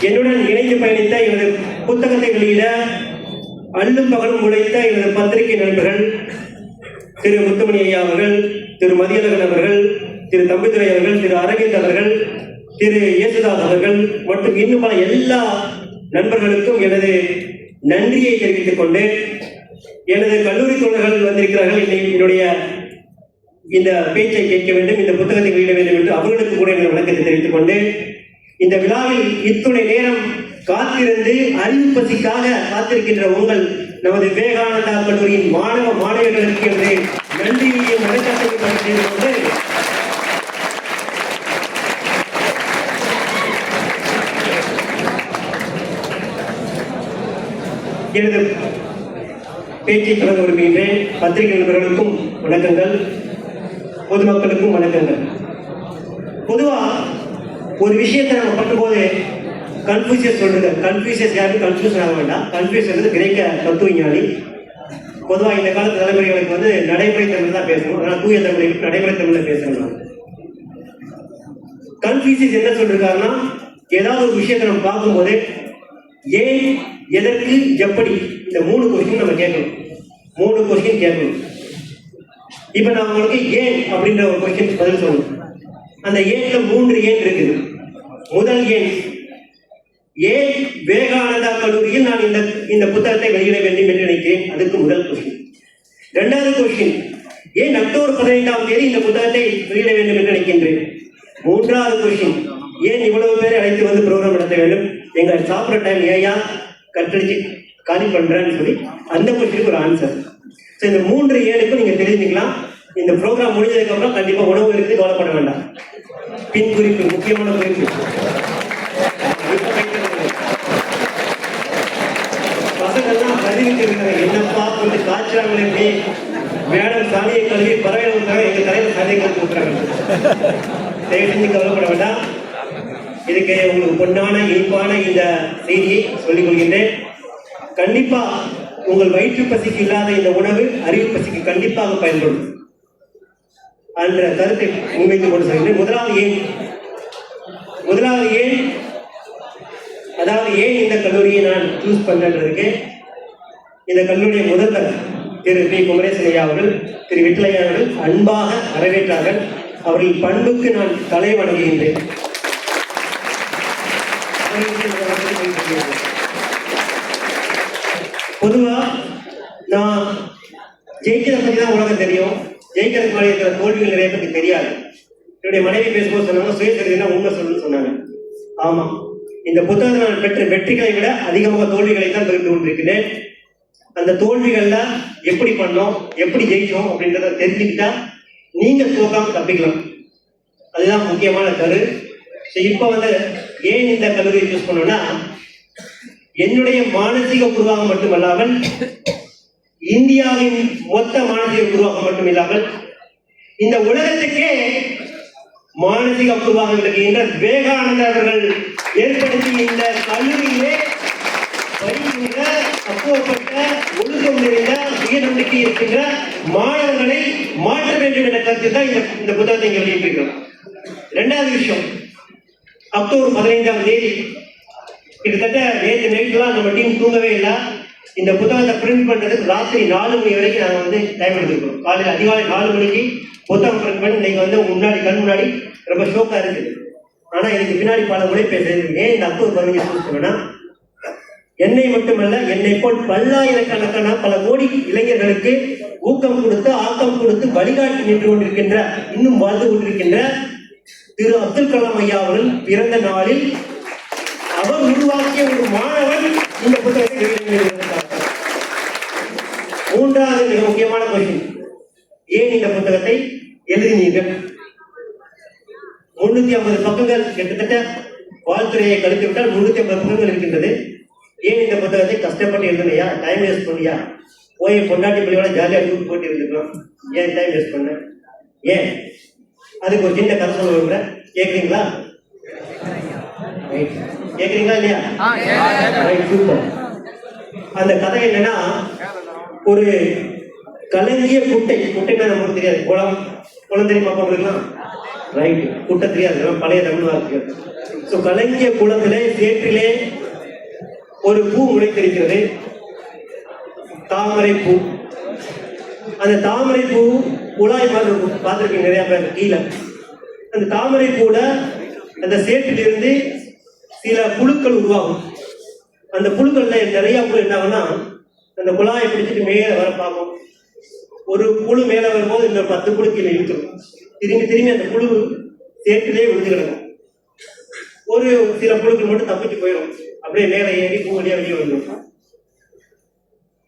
என்னுடன் இணைந்து பயணித்த எனது புத்தகத்தை வெளியிட அல்லும் பகலும் உழைத்த எனது பத்திரிகை நண்பர்கள் திரு முத்துமணி ஐயா அவர்கள், திரு மதியழகன் அவர்கள், திரு தம்பிதுரை அவர்கள், திரு அரவிந்த் அவர்கள், திரு இயேசுதாஸ் அவர்கள் மற்றும் இன்னும் பல எல்லா நண்பர்களுக்கும் எனது நன்றியை தெரிவித்துக் கொண்டு, எனது கல்லூரி தோழர்கள் வந்திருக்கிறார்கள், என்னுடைய இந்த பேச்சை கேட்க வேண்டும், இந்த புத்தகத்தை வெளியிட வேண்டும் என்று அவர்களுக்கு கூட எனது வணக்கத்தை தெரிவித்துக் கொண்டு, இந்த விழாவில் இத்துணை நேரம் காத்திருந்து அறிவிப்பசிக்காக காத்திருக்கின்ற உங்கள் நமது விவேகானந்தா கல்லூரியின் மாணவ மாணவியர்களுக்கு என்று நன்றியையும் வணக்கத்தையும் செய்து கொண்டு, எனது பேச்சை தொடங்க விரும்புகின்றேன். பத்திரிகை நண்பர்களுக்கும் வணக்கங்கள், பொதுமக்களுக்கும் வணக்கங்கள். பொதுவா ஒரு விஷயத்தை நம்ம பண்ணும்போது கன்ஃபியூசியஸ் சொல்றது, கன்ஃபியூசியஸ் யாரும் கன்ஃபியூஷன் ஆக வேண்டாம். கன்ஃபியூஷன் கிரேக்க தத்துவ ஞானி. பொதுவாக இந்த காலத்து தலைமுறைகளுக்கு நடைமுறை தமிழ் தான் பேசணும், அதனால் தூய தமிழுக்கு நடைமுறை தமிழ்ல பேசணும். கன்ஃபியூசியஸ் என்ன சொல்றாருன்னா, ஏதாவது ஒரு விஷயத்தை நம்ம பார்க்கும்போது ஏன், எதற்கு, எப்படி, இந்த 3 கொஸ்டின் நம்ம கேட்கணும். 3 கொஸ்டின் கேட்கணும். இப்ப நான் உங்களுக்கு ஏன் அப்படின்ற ஒரு கொஸ்டின் பதில் சொல்லணும். அந்த ஏன்ல 3 ஏன் இருக்குது. முதல் ஏன் விவேகானந்தா கல்லூரியில் நான் இந்த புத்தகத்தை வெளியிட வேண்டும் என்று நினைக்கிறேன், அதுக்கு முதல் கொஸ்டின். 2வது கொஸ்டின், ஏன் அக்டோபர் 15ஆம் தேதி இந்த புத்தகத்தை வெளியிட வேண்டும் என்று நினைக்கின்றேன். 3வது கொஸ்டின், ஏன் இவ்வளவு பேரை அழைத்து வந்து ப்ரோக்ராம் நடத்த வேண்டும், எங்க சாப்பிட்ற டைம் ஏயா கட்டடிச்சு காலி பண்றேன்னு சொல்லி அந்த கொஸ்டினுக்கு ஒரு ஆன்சர். ஸோ இந்த 3 ஏனுக்கும் நீங்க தெரிஞ்சுக்கலாம். இந்த ப்ரோக்ராம் முடிஞ்சதுக்கு அப்புறம் கண்டிப்பா உணவு இருக்குது, கவலைப்பட வேண்டாம். பின் குறிப்பு, முக்கியமான குறிப்பு, பசங்கள்லாம் பதிவுக்கு இருக்கிற என்னப்பா கொஞ்சம் காய்ச்சாங்களே, மேடம் சாணியை கல்வி பறவை எங்க தலையில சாணியை கல்வி கொடுக்குறாங்க. தயவு கவலைப்பட வேண்டாம். இதுக்கு உங்களுக்கு பொன்னான இனிப்பான இந்த செய்தியை சொல்லிக் கொள்கின்றேன். கண்டிப்பா உங்கள் வயிற்று பசிக்கு இல்லாத இந்த உணவு அறிவு பசிக்கு கண்டிப்பாக பயன்படும் என்ற கருத்தை முன்வைத்துக் கொண்டு சொல்கிறேன். முதலாவது ஏன், அதாவது ஏன் இந்த கல்லூரியை நான் சூஸ் பண்றதுக்கு, இந்த கல்லூரியை முதல்வர் திரு பி குமரேசன் ஐயா அவர்கள், திரு விட்டலையா அவர்கள் அன்பாக வரவேற்றார்கள். அவர்கள் பண்புக்கு நான் தலை வணங்குகின்றேன். பொதுவா நான் ஜெயிக்கிறத பத்தி தான் உலகம் தெரியும், ஜெயிக்கிறதுக்கு மேலே இருக்கிற தோல்விகள் நிறைய பேருக்கு தெரியாது. என்னுடைய மனைவி பேசும்போது சொன்னாங்க, சுயசரிதைனா உண்மை சொல்லணும்னு சொன்னாங்க. ஆமா, இந்த புத்தகத்தில் நான் பெற்ற வெற்றிகளை விட அதிகமாக தோல்விகளை தான் பகிர்ந்து கொண்டிருக்கிறேன். அந்த தோல்விகள்ல எப்படி பண்ணோம், எப்படி ஜெயிச்சோம் அப்படின்றத தெரிஞ்சுக்கிட்டா நீங்க தோக்காம தப்பிக்கலாம். அதுதான் முக்கியமான கரு. இப்ப ஏன் இந்த கல்லூரியை சூஸ் பண்ணோம்னா, என்னுடைய மானசீக உருவாகம் மட்டுமல்லாமல் இந்தியாவின் மொத்த மானசீக உருவாகம் மட்டுமில்லாமல் இந்த உலகத்துக்கே மானசீக உருவாகம் விளக்குகின்ற விவேகானந்தா அவர்கள் ஏற்படுத்தி இந்த கல்லூரியிலே பயிர்கின்ற அப்போப்பட்ட ஒழுக்கம் நிறைந்த சுயநம்பிக்கை இருக்கின்ற மாணவர்களை மாற்ற வேண்டும் என்ற கருத்து தான் இந்த புத்தகத்தை இங்கே வெளியிட்டிருக்கிறோம். 2வது விஷயம், அக்டோபர் 15ஆம் தேதி கிட்டத்தட்ட நேற்று நைட்லாம் நம்ம டீம் தூங்கவே இல்லை. இந்த புத்தகத்தை பிரிண்ட் பண்றதுக்கு ராத்திரி 4 மணி வரைக்கும் நாங்கள் வந்து டைம் எடுத்துருக்கோம். காலையில் அதிகாலை 4 மணிக்கு புத்தகம் பிரிண்ட் பண்ணி இன்னைக்கு வந்து முன்னாடி கண் முன்னாடி ரொம்ப ஷோக்காக இருக்குது. ஆனால் இதுக்கு பின்னாடி பல உழைப்பு செய்து ஏன் இந்த அக்டோபர் 15 சொல்லுவேன்னா, என்னை மட்டுமல்ல என்னை போல் பல்லாயிரக்கணக்கான பல கோடி இளைஞர்களுக்கு ஊக்கம் கொடுத்து ஆக்கம் கொடுத்து வழிகாட்டி நின்று கொண்டிருக்கின்ற இன்னும் வாழ்ந்து கொண்டிருக்கின்ற திரு அப்துல் கலாம் ஐயா அவர்கள் பிறந்த நாளில் அவர் உருவாக்கிய ஒரு மாணவன் இந்த புத்தகத்தை வெளியிட்டிருக்கிறார். மூன்றாவது மிக முக்கியமான கொஸ்டின், ஏன் இந்த புத்தகத்தை எழுதினீர்கள்? 350 பக்கங்கள், கிட்டத்தட்ட வாழ்த்துறையை கழித்து விட்டால் 350 பக்கங்கள் இருக்கின்றது. ஏன் இந்த புத்தகத்தை கஷ்டப்பட்டு எழுதுனையா? டைம் வேஸ்ட் பண்ணியா? போய் பொண்டாட்டி பிள்ளையோட ஜாலியாக டூர் போட்டு இருந்துக்கலாம். ஏன் டைம் வேஸ்ட் பண்ண? ஏன்? அதுக்கு ஒரு சின்ன கதை சொல்ல விரும்புறேன். கேட்குறீங்களா? கேட்குறீங்களா இல்லையா? சூப்பர். அந்த கதை என்னன்னா, ஒரு கலங்கிய குட்டைன்னா நமக்கு தெரியாது. குளம் தெரியுமா பார்க்கலாம்? ரைட். குட்டை தெரியாது, பழைய தமிழ் வார்த்தை. ஸோ கலங்கிய குளத்திலே சேற்றிலே ஒரு பூ முளைத்திருக்கிறது, தாமரை பூ. அந்த தாமரை பூ குழாய் மாதிரி இருக்கும், பார்த்துருக்கீங்க நிறைய பேர் கீழே. அந்த தாமரை பூல அந்த சேற்றிலிருந்து சில புழுக்கள் உருவாகும். அந்த புழுக்கள்ல நிறைய புழு என்ன ஆகும்னா, அந்த குழாயை பிடிச்சிட்டு மேலே வர பார்க்கும். ஒரு புழு மேலே வரும்போது இந்த 10 புழு கீழே இழுத்துரும். திரும்பி அந்த புழு சேற்றிலே விழுந்து கிடக்கும். ஒரு சில புழுக்கள் மட்டும் தப்பிச்சு போயிடும், அப்படியே மேலே ஏறி பூ வழியா வெளியே வந்துடும்.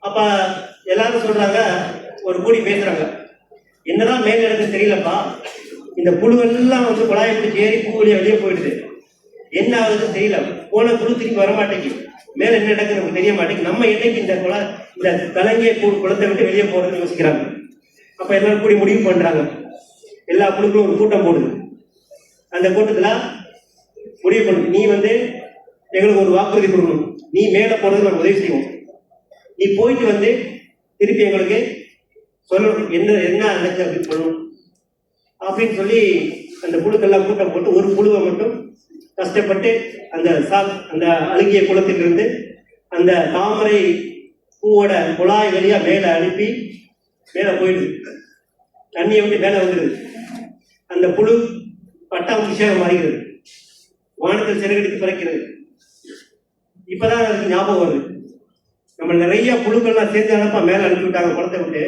அப்ப எல்லாரும் சொல்றாங்க, ஒரு கூடி பேசுறாங்க, என்னதான் மேல இடத்துக்கு தெரியலப்பா, இந்த புழுவெல்லாம் வந்து குழாயை பிடிச்சி ஏறி பூ வழியா வெளியே போயிடுது, என்ன ஆகுதுன்னு தெரியல. போன புழு திரும்பி வர மாட்டேங்குது, மேல என்ன நடக்குது நமக்கு தெரிய மாட்டேங்குது. நம்ம என்னைக்கு இந்த கலங்கிய குளத்தை விட்டு வெளியே போறதுன்னு யோசிக்கிறாங்க. அப்ப எல்லாரும் கூடி முடிவு பண்றாங்க. எல்லா புழுக்களும் ஒரு கூட்டம் போடுது. அந்த கூட்டத்துல முடிவு பண்ணு, நீ வந்து எங்களுக்கு ஒரு வாக்குறுதி கொடுக்கணும், நீ மேலே போனதுக்கு நம்ம உதவி செய்வோம், நீ போயிட்டு வந்து திருப்பி எங்களுக்கு சொல்லணும் என்ன நினைச்சு அப்படின்னு சொல்லணும் அப்படின்னு சொல்லி அந்த புழுக்கெல்லாம் கூட்டம் போட்டு ஒரு புழுவை மட்டும் கஷ்டப்பட்டு அந்த அழுகிய குளத்திலிருந்து அந்த தாமரை பூவோட குழாய் வழியா மேலே அனுப்பி மேலே போயிடுது. தண்ணியை விட்டு மேலே வந்துடுது. அந்த புழு பட்டாம்பூச்சியாக மாறுகிறது, வானத்தில் சிறகடித்து பறக்கிறது. இப்பதான் அதுக்கு ஞாபகம் வருது, நம்ம நிறைய புழுக்கள்லாம் சேர்ந்து அனுப்பா மேலே அனுப்பி விட்டாங்க குளத்தை விட்டு.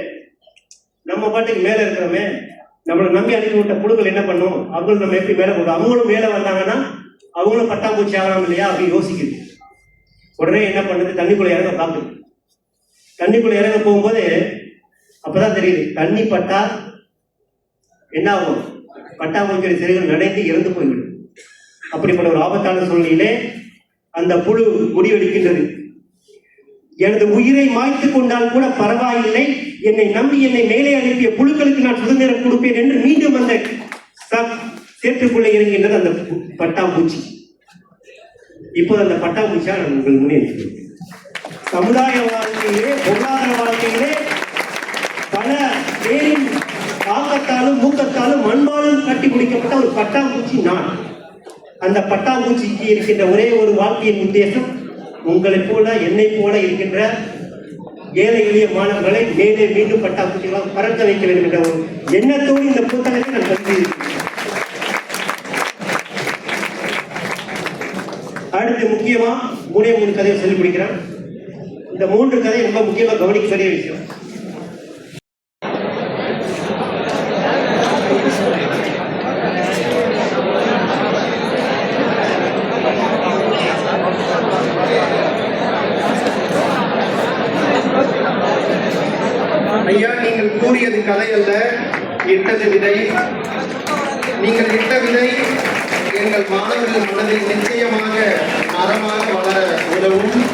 நம்ம பாட்டுக்கு மேலே இருக்கிறோமே, நம்மளை நம்பி அனுப்பி விட்ட புழுக்கள் என்ன பண்ணும், அவங்களும் நம்ம எப்படி மேலே போடுவோம், அவங்களும் மேலே வந்தாங்கன்னா அவங்களும் பட்டாம்பூச்சி ஆகலாம் இல்லையா அப்படின்னு யோசிக்குது. உடனே என்ன பண்ணுது, தண்ணிக்குள்ள இறங்க பார்க்குது. தண்ணிக்குள்ள இறங்க போகும்போது அப்பதான் தெரியுது, தண்ணி பட்டா என்ன ஆகும், பட்டாம்பூச்சியோட சிறைகள் நடைந்து இறந்து போய்விடும். அப்படிப்பட்ட ஒரு ஆபத்தான சூழ்நிலையிலே அந்த புழு முடிவெடுக்கின்றது, எனது உயிரை மாய்த்து கொண்டால் கூட பரவாயில்லை, என்னை நம்பி என்னை மேலே அனுப்பிய புழுக்களுக்கு நான் சுதந்திரம் கொடுப்பேன் என்று மீண்டும் அந்த சேற்றுக்குள்ளே இறங்குகின்றது அந்த பட்டாம்பூச்சி. இப்போ அந்த பட்டாம்பூச்சியா நான் உங்கள் முன்னே சமுதாய வாழ்க்கையிலே பொருளாதார வாழ்க்கையிலே பல பேரின் தாக்கத்தாலும் மூக்கத்தாலும் மண்பாலும் கட்டி குடிக்கப்பட்ட ஒரு பட்டாம்பூச்சி நான். அந்த பட்டாம்பூச்சிக்கு இருக்கின்ற ஒரே ஒரு வாழ்க்கையின் உத்தேசம், உங்களை போல என்னை போல இருக்கின்ற ஏழை எளிய மாணவர்களை மேலே மீண்டும் பட்டாம்பூச்சிகளாக பறக்க வைக்க வேண்டும் என்ற ஒரு எண்ணத்தோடு இந்த புத்தகத்தை நான் கருதியிருக்கிறேன். அடுத்து முக்கியமா 3 கதையை சொல்லி முடிக்கிறேன். இந்த 3 கதை ரொம்ப முக்கியமா கவனிக்க வேண்டிய விஷயம். ஐயா, நீங்கள் கூறியது கதை அல்ல, இட்டது விதை. நீங்கள் இட்ட விதை எங்கள் மாணவர்கள் மனதில் நிச்சயமாக மரமாக வளர உதவும்.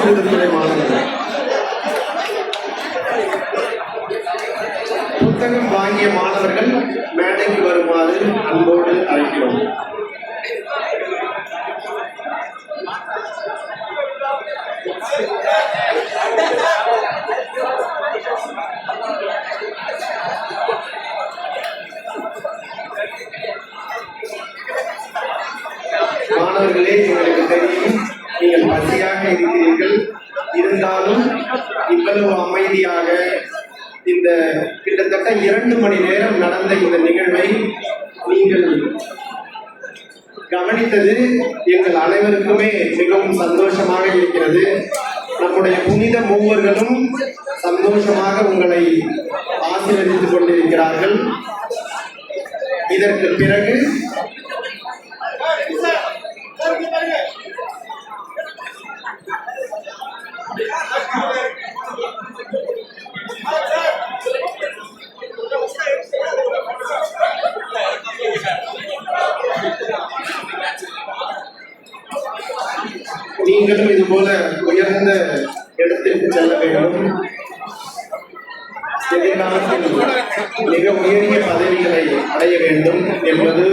விடுதலை மாணவர்கள். புத்தகம் வாங்கிய மாணவர்கள் மேடைக்கு வருமாறு அன்போடு அழைக்கிறோம். மாணவர்களே, உங்களுக்கு தெரியும் நீங்கள் பசியாக இருக்கிறீர்கள். இருந்தாலும் இவ்வளவு அமைதியாக இந்த கிட்டத்தட்ட 2 மணி நேரம் நடந்த இந்த நிகழ்வை நீங்கள் கவனித்தது எங்கள் அனைவருக்குமே மிகவும் சந்தோஷமாக இருக்கிறது. நம்முடைய புனித மூவர்களும் சந்தோஷமாக உங்களை ஆசீர்வதித்துக் கொண்டிருக்கிறார்கள். இதற்கு பிறகு நீங்களும் இது போல உயர்ந்த இடத்திற்கு செல்ல வேண்டும். எதிர்காலத்தில் மிக உயரிய பதவிகளை அடைய வேண்டும் என்பது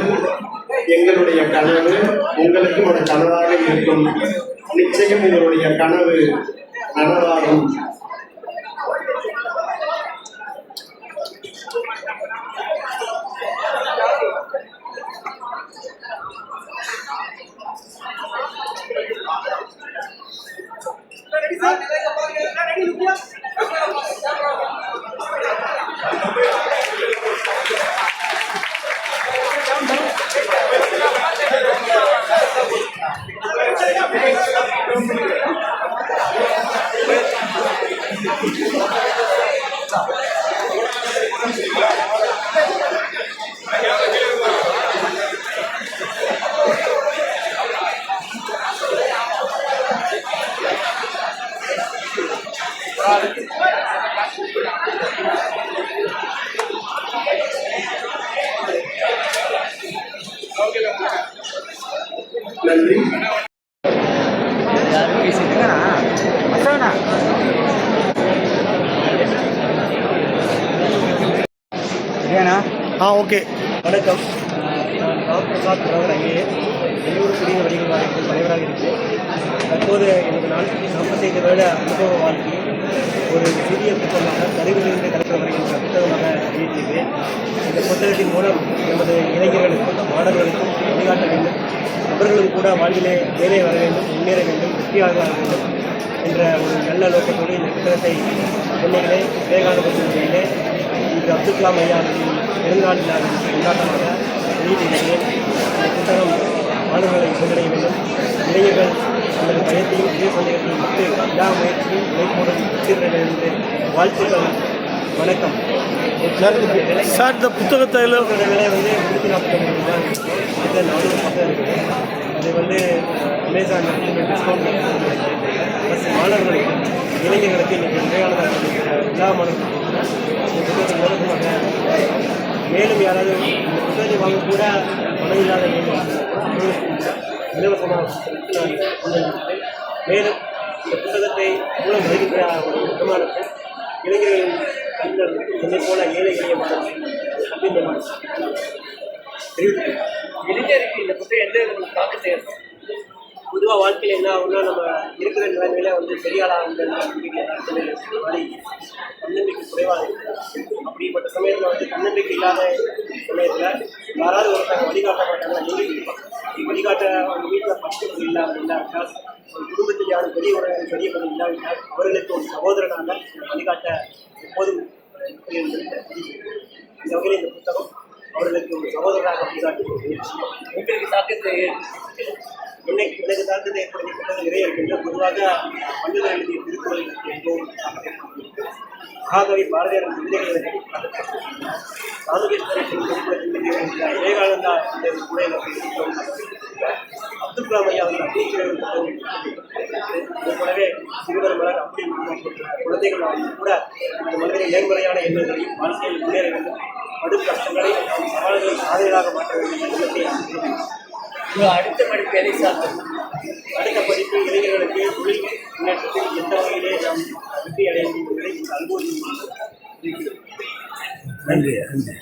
எங்களுடைய கனவு. உங்களுக்கும் அது கனவாக இருக்கும். நிச்சயம் உங்களுடைய கனவு நனவாகும். நன்றி. ஓகே. வணக்கம். நான் ராம்பிரசாத் பிரவர் ஐஏஎஸ், வெளியூர் குடிநீர் வடிகள் வாரியத்தில் தலைவராக இருக்கிறேன். தற்போது எனக்கு 45 வருட அனுபவ வாழ்க்கையில் ஒரு சிறிய புத்தகமாக கருவிலிருந்து கலக்கிற வருகின்ற புத்தகமாக வெளியிட்டிருக்கிறேன். இந்த புத்தகத்தின் மூலம் நமது இளைஞர்களுக்கும் மாணவர்களுக்கும் வழிகாட்ட வேண்டும், அவர்களும் கூட வாழ்விலே மேலே வர வேண்டும், முன்னேற வேண்டும், வெற்றியாளர்களாக வேண்டும் என்ற ஒரு நல்ல நோக்கத்தோடு இந்த புத்தகத்தை சென்னையிலே விவேகானந்த பள்ளியிலே இன்று அப்துல் கலாம் ஐயாவின் பிறந்தநாள் விழாவின் கொண்டாட்டமாக வெளியிட்டிருக்கிறேன். இந்த புத்தகம் மாணவர்களை சென்றடைய வேண்டும். இளைஞர்கள் தனது பயத்தையும் சுய சந்தேகத்தையும் விட்டு எல்லா முயற்சியும் உழைப்போடும் வெற்றி என்று வாழ்த்துக்கள். வணக்கம். சார், இந்த புத்தகத்தில் விலை வந்து 340 தான் இருக்கும். இது 400 பக்கம் இருக்குது. அது அமேசான் டிஸ்கவுண்ட் ப்ளஸ் மாணவர்களுக்கு இளைஞர்களுக்கு இன்றைக்கி விவேகானந்தர் எல்லா மாணவர்களுக்கும் இந்த புத்தகத்தை இலவசமாக, மேலும் யாராவது இந்த புத்தகத்தை வாங்க கூட பணம் இல்லாத இலவசமாக மேலும் இந்த புத்தகத்தை மூலம் வருகின்ற ஒரு வருமானத்தை இளைஞர்களின் என்னை போல ஏழை எளிய மாணவர்கள் இளைஞருக்கு இந்த புத்தகம் எந்த விதத்தில் தாக்கத்தை ஏற்படும்? பொதுவாக வாழ்க்கையில் என்ன ஆகும்னா, நம்ம இருக்கிற நிலைமையில பெரியாளாக மாதிரி தன்னம்பிக்கை குறைவாக இருக்குது. அப்படிப்பட்ட சமயத்தில் தன்னம்பிக்கை இல்லாத சமயத்தில் யாராவது ஒருத்தங்க வழிகாட்ட மாட்டாங்க. வழிகாட்ட அவங்க வீட்டில் படிக்கிறது இல்லாவிட்டால், ஒரு குடும்பத்தில் யாரும் பெரிய பதவி இல்லாவிட்டால் அவர்களுக்கு ஒரு சகோதரனாக வழிகாட்ட எப்போதும் இந்த வகையில் இந்த புத்தகம் அவர்களுக்கு ஒரு சகோதரராக வழிகாட்டி உங்களுக்கு தாக்கத்தை எனக்கு தாக்கத்தை ஏற்படுத்திய புத்தகம் நிறைய இருக்கின்ற. பொதுவாக வள்ளுவர் எழுதிய திருக்குறள் என்போம், மகாகவி பாரதியார் விருதுகளை ராமகிருஷ்ணன் விவேகானந்தா கூட அப்துல் கலாம் ஐயா அவர்கள் அப்படி போலவே சிறுவர் மலர் அப்படி குழந்தைகள் கூட இந்த மனிதனை நேர்மறையான எண்ணங்களையும் வாழ்க்கையில் முன்னேற வேண்டும், கடும் கஷ்டங்களை சவால்களை சாதனையாக மாற்ற வேண்டும் எண்ணத்தை அடுத்த படிப்பு எதை சார்ந்தது? அடுத்த படிப்பு இளைஞர்களுக்கு தொழில் முன்னேற்றத்தில் நன்றி நன்றி